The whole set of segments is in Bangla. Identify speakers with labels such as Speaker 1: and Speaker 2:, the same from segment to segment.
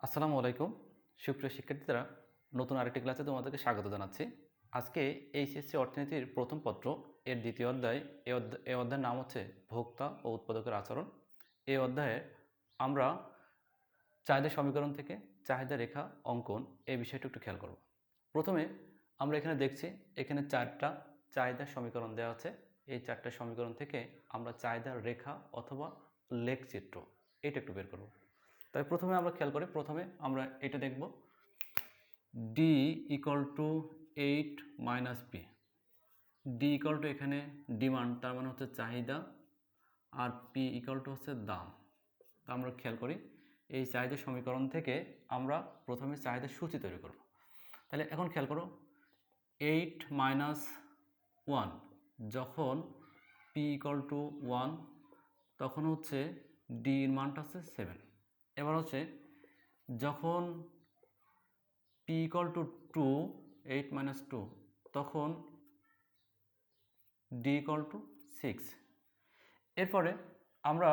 Speaker 1: আসসালামু আলাইকুম সুপ্রিয় শিক্ষার্থীরা, নতুন আরেকটি ক্লাসে তোমাদেরকে স্বাগত জানাচ্ছি। আজকে এইচএসসি অর্থনীতির প্রথম পত্র এর দ্বিতীয় অধ্যায়। এই অধ্যায়ের নাম হচ্ছে ভোক্তা ও উৎপাদকের আচরণ। এই অধ্যায়ে আমরা চাহিদা সমীকরণ থেকে চাহিদা রেখা অঙ্কন এই বিষয়টা একটু খেয়াল করব। প্রথমে আমরা এখানে দেখছি, এখানে চারটা চাহিদা সমীকরণ দেওয়া আছে। এই চারটা সমীকরণ থেকে আমরা চাহিদার রেখা অথবা লেখচিত্র এটা একটু বের করব। তাই প্রথমে আমরা খেয়াল করি, প্রথমে আমরা এটা দেখব, D equal to 8 minus P. D equal to এখানে ডিমান্ড, তার মানে হচ্ছে চাহিদা, আর পি ইকুয়াল টু হচ্ছে দাম। তা আমরা খেয়াল করি, এই চাহিদা সমীকরণ থেকে আমরা প্রথমে চাহিদার সূচি তৈরি করব। তাহলে এখন খেয়াল করো, 8 মাইনাস 1 যখন পি ইকুয়াল টু 1 তখন হচ্ছে ডি এর মানটা হচ্ছে 7। এবার হচ্ছে যখন পি ইকুয়াল টু 2, 8 মাইনাস 2 তখন ডি ইকুয়াল টু 6। এরপরে আমরা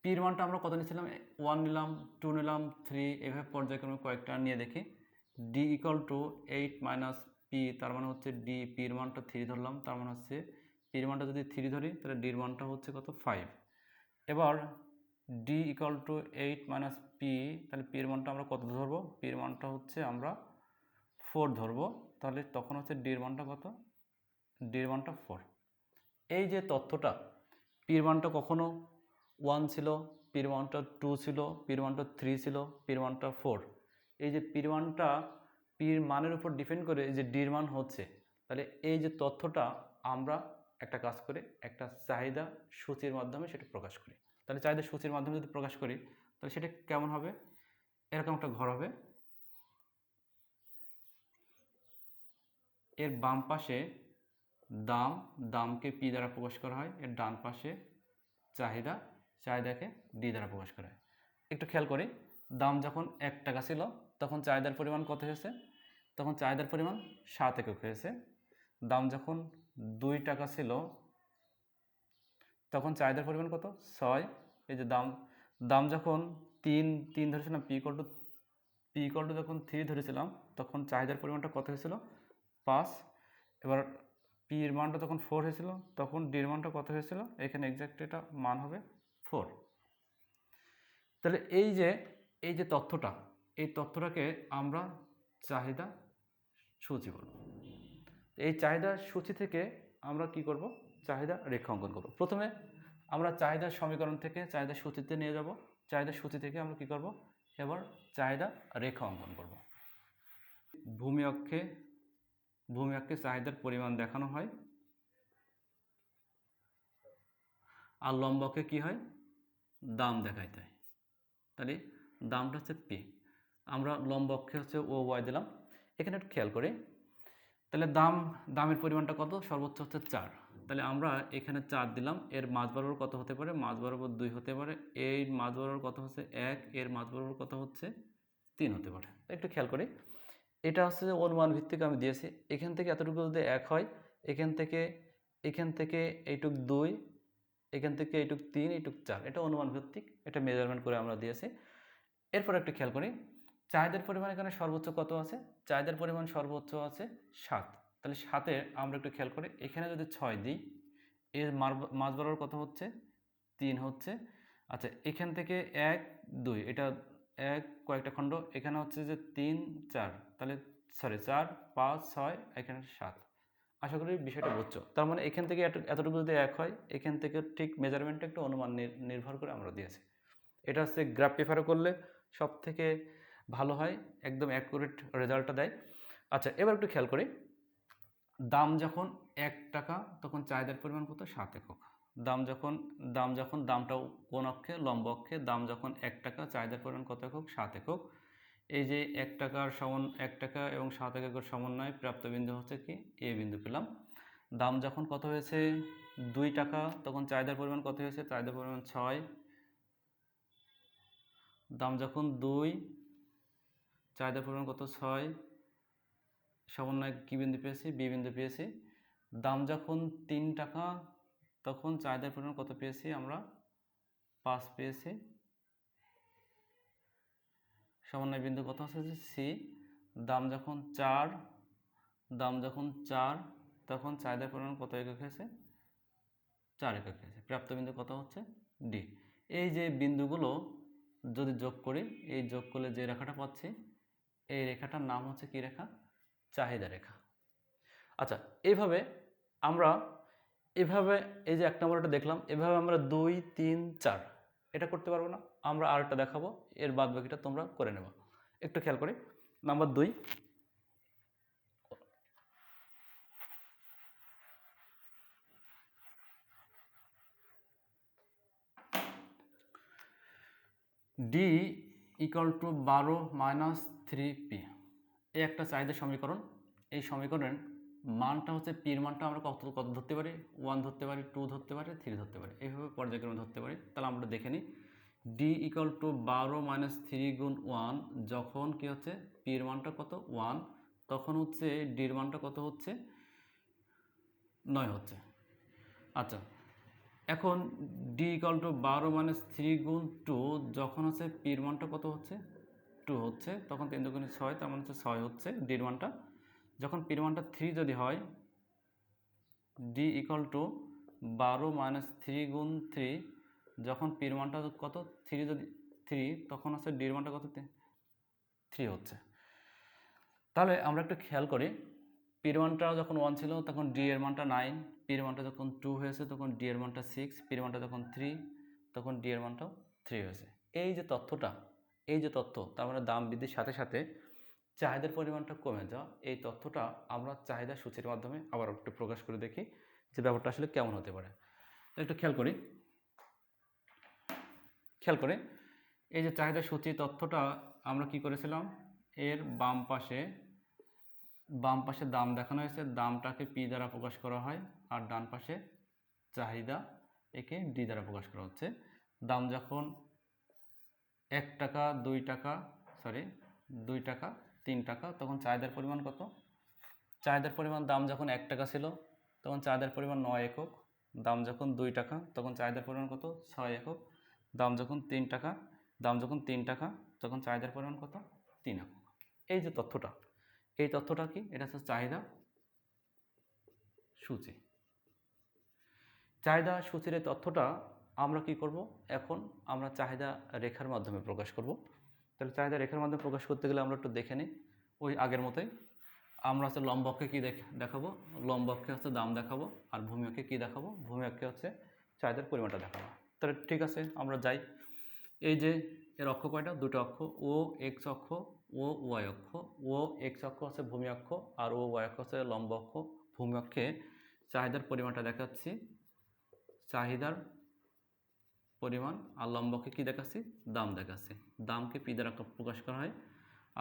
Speaker 1: পির মানটা আমরা কত নিয়েছিলাম, 1 নিলাম, 2 নিলাম, 3, এভাবে পর্যায়ক্রমে কয়েকটা নিয়ে দেখি। D equal to 8 minus P, তার মানে হচ্ছে ডি পির মানটা 3 ধরলাম, তার মানে হচ্ছে পির মানটা যদি 3 ধরি তাহলে ডির মানটা হচ্ছে কত, 5। এবার D equal to 8 minus P, তাহলে পির মানটা আমরা কত ধরবো, পির মানটা হচ্ছে আমরা 4 ধরবো। তাহলে তখন হচ্ছে ডির মানটা কত, ডির মানটা 4। এই যে তথ্যটা, পির মানটা কখনো 1 ছিল, পির মানটা 2 ছিল, পির মানটা 3 ছিল, পির মানটা 4। এই যে পির মানটা, পির মানের উপর ডিপেন্ড করে এই যে ডির মান হচ্ছে। তাহলে এই যে তথ্যটা আমরা একটা কাজ করে একটা চাহিদা সূচির মাধ্যমে সেটা প্রকাশ করি। তাহলে চাহিদা সূচির মাধ্যমে যদি প্রকাশ করি তাহলে সেটা কেমন হবে, এরকম একটা ঘর হবে। এর বাম পাশে দাম, দামকে পি দ্বারা প্রকাশ করা হয়। এর ডান পাশে চাহিদা, চাহিদাকে ডি দ্বারা প্রকাশ করা হয়। একটু খেয়াল করি, দাম যখন 1 টাকা ছিল তখন চাহিদার পরিমাণ কত হয়েছে, তখন চাহিদার পরিমাণ 7 একক হয়েছে। দাম যখন 2 টাকা ছিল তখন চাহিদার পরিমাণ কত, 6। এই যে দাম, দাম যখন 3 ধরেছিলাম, পি ইকুয়াল টু যখন 3 ধরেছিলাম তখন চাহিদার পরিমাণটা কত হয়েছিল, 5। এবার পি এর মানটা তখন 4 হয়েছিল, তখন ডির মানটা কত হয়েছিল, এখানে এক্স্যাক্ট এটা মান হবে 4। তাহলে এই যে তথ্যটা, এই তথ্যটাকে আমরা চাহিদা সূচি বলব। এই চাহিদা সূচি থেকে আমরা কি করব, চাহিদা রেখা অঙ্কন করব। প্রথমে আমরা চাহিদার সমীকরণ থেকে চাহিদা সূচিতে নিয়ে যাব। চাহিদা সূচি থেকে আমরা কি করব, এবার চাহিদা রেখা অঙ্কন করব। ভূমি অক্ষে চাহিদার পরিমাণ দেখানো হয়, আর লম্ব অক্ষে কি হয়, দাম দেখাইতে হয়। তাহলে দামটা হচ্ছে পি, আমরা লম্ব অক্ষে হচ্ছে ও ওয়াই দিলাম। এখানে একটু খেয়াল করি, তাহলে দামের পরিমাণটা কত, সর্বোচ্চ হচ্ছে 4। তাহলে আমরা এখানে 4 দিলাম। এর মাঝ বরাবর কত হতে পারে, মাঝ বরাবর 2 হতে পারে। এই মাঝ বরাবর কত হচ্ছে 1, এর মাঝ বরাবর কত হচ্ছে 3 হতে পারে। একটু খেয়াল করি, এটা হচ্ছে যে অনুমান ভিত্তিক আমি দিয়েছি। এখান থেকে এতটুকু যদি 1 হয়, এখান থেকে এইটুক 2, এখান থেকে এইটুক 3, এইটুক 4, এটা অনুমান ভিত্তিক, এটা মেজারমেন্ট করে আমরা দিয়েছি। এরপর একটু খেয়াল করি, চাহিদার পরিমাণ এখানে সর্বোচ্চ কত আছে, চাহিদার পরিমাণ সর্বোচ্চ আছে 7। তাহলে 7-এ আমরা একটু খেয়াল করি, এখানে যদি 6 দিই, এর মাঝ বরাবর কত হচ্ছে, 3 হচ্ছে। আচ্ছা, এখান থেকে 1, 2, এটা 1 কয়েকটা খণ্ড, এখানে হচ্ছে যে 3, 4, তাহলে 4, 5, 6, এখানে 7। আশা করি বিষয়টা বুঝছো। তার মানে এখান থেকে এতটুকু যদি 1 হয়, এখান থেকে ঠিক মেজারমেন্টটা একটু অনুমান নির্ভর করে আমরা দিয়েছি। এটা হচ্ছে গ্রাফ পেপারে করলে সব থেকে ভালো হয়, একদম অ্যাকুরেট রেজাল্টটা দেয়। আচ্ছা, এবার একটু খেয়াল করি, দাম যখন 1 টাকা তখন চাহিদার পরিমাণ কত, 7 একক। দামটাও কোন অক্ষে, লম্ব অক্ষে, দাম যখন 1 টাকা চাহিদার পরিমাণ কত একক, 7 একক। এই যে 1 টাকা এবং 7 এককের সমন্বয়ে প্রাপ্ত বিন্দু হচ্ছে কি, এ বিন্দু পেলাম। দাম যখন কত হয়েছে, 2 টাকা তখন চাহিদার পরিমাণ কত হয়েছে, চাহিদার পরিমাণ 6। দাম যখন 2, চাহিদার পরিমাণ কত, 6, সমন্বয় কি বিন্দু পেয়েছি, বি বিন্দু পেয়েছি। দাম যখন 3 টাকা তখন চাহিদার পরিমাণ কত পেয়েছি আমরা, 5 পেয়েছি, সমন্বয় বিন্দু কত আছে যে সি, দাম যখন 4 তখন চাহিদার পরিমাণ কত একক হয়েছে, 4 একক হয়েছে। প্রাপ্ত বিন্দু কত হচ্ছে ডি। এই যে বিন্দুগুলো যদি যোগ করি, এই যোগ করলে যে রেখাটা পাচ্ছি এই রেখাটার নাম হচ্ছে কি রেখা, চাহিদা রেখা। আচ্ছা, এইভাবে আমরা এই যে 1 নম্বরটা দেখলাম, এভাবে আমরা 2, 3, 4 এটা করতে পারবো না, আমরা আরেকটা দেখাবো, এর বাদ বাকিটা তোমরা করে নেবা। একটু খেয়াল করি, number 2, D equal to 12 - 3p, এই একটা চাহিদা সমীকরণ। এই সমীকরণের মানটা হচ্ছে পির মানটা আমরা কত কত ধরতে পারি, 1 ধরতে পারি, 2 ধরতে পারি, 3 ধরতে পারি, এইভাবে পর্যায়ক্রমে ধরতে পারি। তাহলে আমরা দেখে নিই, ডি ইকুয়াল টু 12 - 3 গুণ 1, যখন কি হচ্ছে পির মানটা কত 1, তখন হচ্ছে ডির মানটা কত হচ্ছে 9 হচ্ছে। আচ্ছা, এখন ডি ইকুয়াল টু 12 - 3 গুণ 2, যখন হচ্ছে পির মানটা কত হচ্ছে 2 হচ্ছে, তখন 3 দুগুণে 6, তার মানে হচ্ছে 6 হচ্ছে ডির মানটা। যখন পির মানটা 3 যদি হয়, ডি ইকুয়াল টু 12 - 3 গুণ 3, যখন পির মানটা কত 3 যদি 3, তখন হচ্ছে ডির মানটা কত 3 হচ্ছে। তাহলে আমরা একটু খেয়াল করি, পির মানটা যখন 1 ছিল তখন ডি এর মানটা 9, পির মানটা যখন 2 হয়েছে তখন ডি এর মানটা 6, পির মানটা যখন 3 তখন ডি এর মানটাও 3 হয়েছে। এই যে তথ্য, তার মানে দাম বৃদ্ধির সাথে সাথে চাহিদার পরিমাণটা কমে যাওয়া, এই তথ্যটা আমরা চাহিদা সূচির মাধ্যমে আবার একটু প্রকাশ করে দেখি যে ব্যাপারটা আসলে কেমন হতে পারে। একটু খেয়াল করি, এই যে চাহিদা সূচি তথ্যটা আমরা কি করেছিলাম, এর বাম পাশে দাম দেখানো হয়েছে, দামটাকে পি দ্বারা প্রকাশ করা হয়, আর ডান পাশে চাহিদা একে ডি দ্বারা প্রকাশ করা হচ্ছে। দাম যখন 1 টাকা 2 টাকা 3 টাকা, তখন চাহিদার পরিমাণ কত, চাহিদার পরিমাণ দাম যখন 1 টাকা ছিল তখন চাহিদার পরিমাণ 9 একক, দাম যখন 2 টাকা তখন চাহিদার পরিমাণ কত 6 একক, দাম যখন 3 টাকা তখন চাহিদার পরিমাণ কত 3 একক। এই যে তথ্যটা কি, এটা হচ্ছে চাহিদা সূচি। চাহিদা সূচির এই তথ্যটা আমরা কি করব, এখন আমরা চাহিদা রেখার মাধ্যমে প্রকাশ করব। তাহলে চাহিদা রেখার মাধ্যমে প্রকাশ করতে গেলে আমরা একটু দেখে নিই, ওই আগের মতোই আমরা হচ্ছে লম্ব অক্ষে কী দেখাবো, লম্ব অক্ষে হচ্ছে দাম দেখাবো, আর ভূমি অক্ষে কী দেখাবো, ভূমি অক্ষে হচ্ছে চাহিদার পরিমাণটা দেখাবো। তাহলে ঠিক আছে, আমরা যাই। এই যে এর অক্ষ কয়টা, দুটো অক্ষ, ও এক্স অক্ষ, ও ওয়াই অক্ষ। ও এক্স অক্ষ হচ্ছে ভূমি অক্ষ, আর ও ওয়াই অক্ষ হচ্ছে লম্ব অক্ষ। ভূমি অক্ষে চাহিদার পরিমাণটা দেখাচ্ছি, চাহিদার পরিমাণ, আর লম্ব অক্ষে কী দেখাচ্ছি, দাম দেখাচ্ছি। দামকে পি দ্বারা প্রকাশ করা হয়,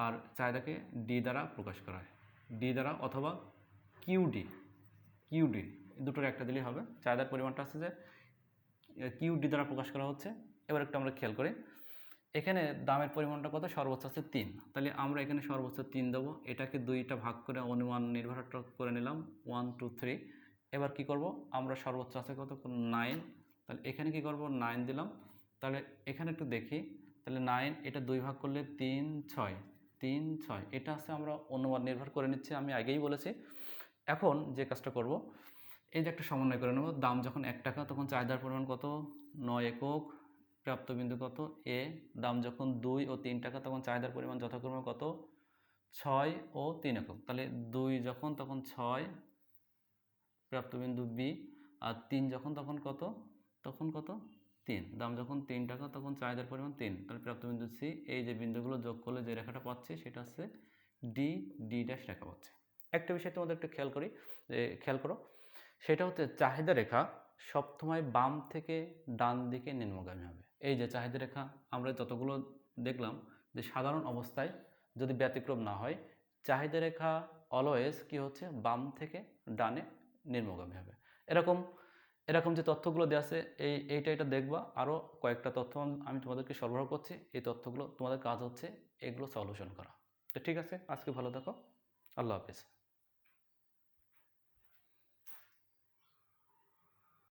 Speaker 1: আর চাহিদাকে ডি দ্বারা প্রকাশ করা হয়, ডি দ্বারা অথবা কিউডি দুটোর একটা দিলেই হবে। চাহিদার পরিমাণটা আছে যে কিউডি দ্বারা প্রকাশ করা হচ্ছে। এবার একটু আমরা খেয়াল করি, এখানে দামের পরিমাণটা কত, সর্বোচ্চ আছে 3, তাহলে আমরা এখানে সর্বোচ্চ 3 দেবো। এটাকে 2টা ভাগ করে অনুমান নির্ভরটা করে নিলাম, 1 2 3। এবার কি করব, আমরা সর্বোচ্চ আছে কত 9, তাহলে এখানে কি করব 9 দিলাম। তাহলে এখানে একটু দেখি, তাহলে 9 এটা 2 ভাগ করলে 3 6, এটা আছে আমরা অনুমান নির্ভর করে নিচ্ছি, আমি আগেই বলেছি। এখন যে কাজটা করব, এই যে একটা সমন্বয় করে নেব, দাম যখন 1 টাকা তখন চাহিদার পরিমাণ কত 9 একক, প্রাপ্ত বিন্দু কত এ। দাম যখন 2 ও 3 টাকা তখন চাহিদার পরিমাণ যথাক্রমে কত 6 ও 3 একক, তাহলে 2 যখন তখন 6, প্রাপ্ত বিন্দু বি, আর 3 যখন তখন কত 3। দাম যখন 3 টাকা তখন চাহিদার পরিমাণ 3, তাহলে প্রাপ্ত বিন্দু সি। এই যে বিন্দুগুলো যোগ করলে যে রেখাটা পাচ্ছি সেটা হচ্ছে ডি ড্যাশ রেখা পাচ্ছে। একটা বিষয় তোমাদের একটু খেয়াল করো, সেটা হচ্ছে চাহিদা রেখা সবসময় বাম থেকে ডান দিকে নিম্নগামী হবে। এই যে চাহিদা রেখা আমরা যতগুলো দেখলাম, যে সাধারণ অবস্থায় যদি ব্যতিক্রম না হয়, চাহিদা রেখা অলওয়েজ কি হচ্ছে বাম থেকে ডানে নিম্নগামী হবে। এরকম যে তথ্যগুলো দেওয়া আছে, এইটা দেখবা। আরও কয়েকটা তথ্য আমি তোমাদেরকে সরবরাহ করছি, এই তথ্যগুলো তোমাদের কাজ হচ্ছে এগুলো সলিউশন করা। তো ঠিক আছে, আজকে ভালো থাকো, আল্লাহ হাফিজ।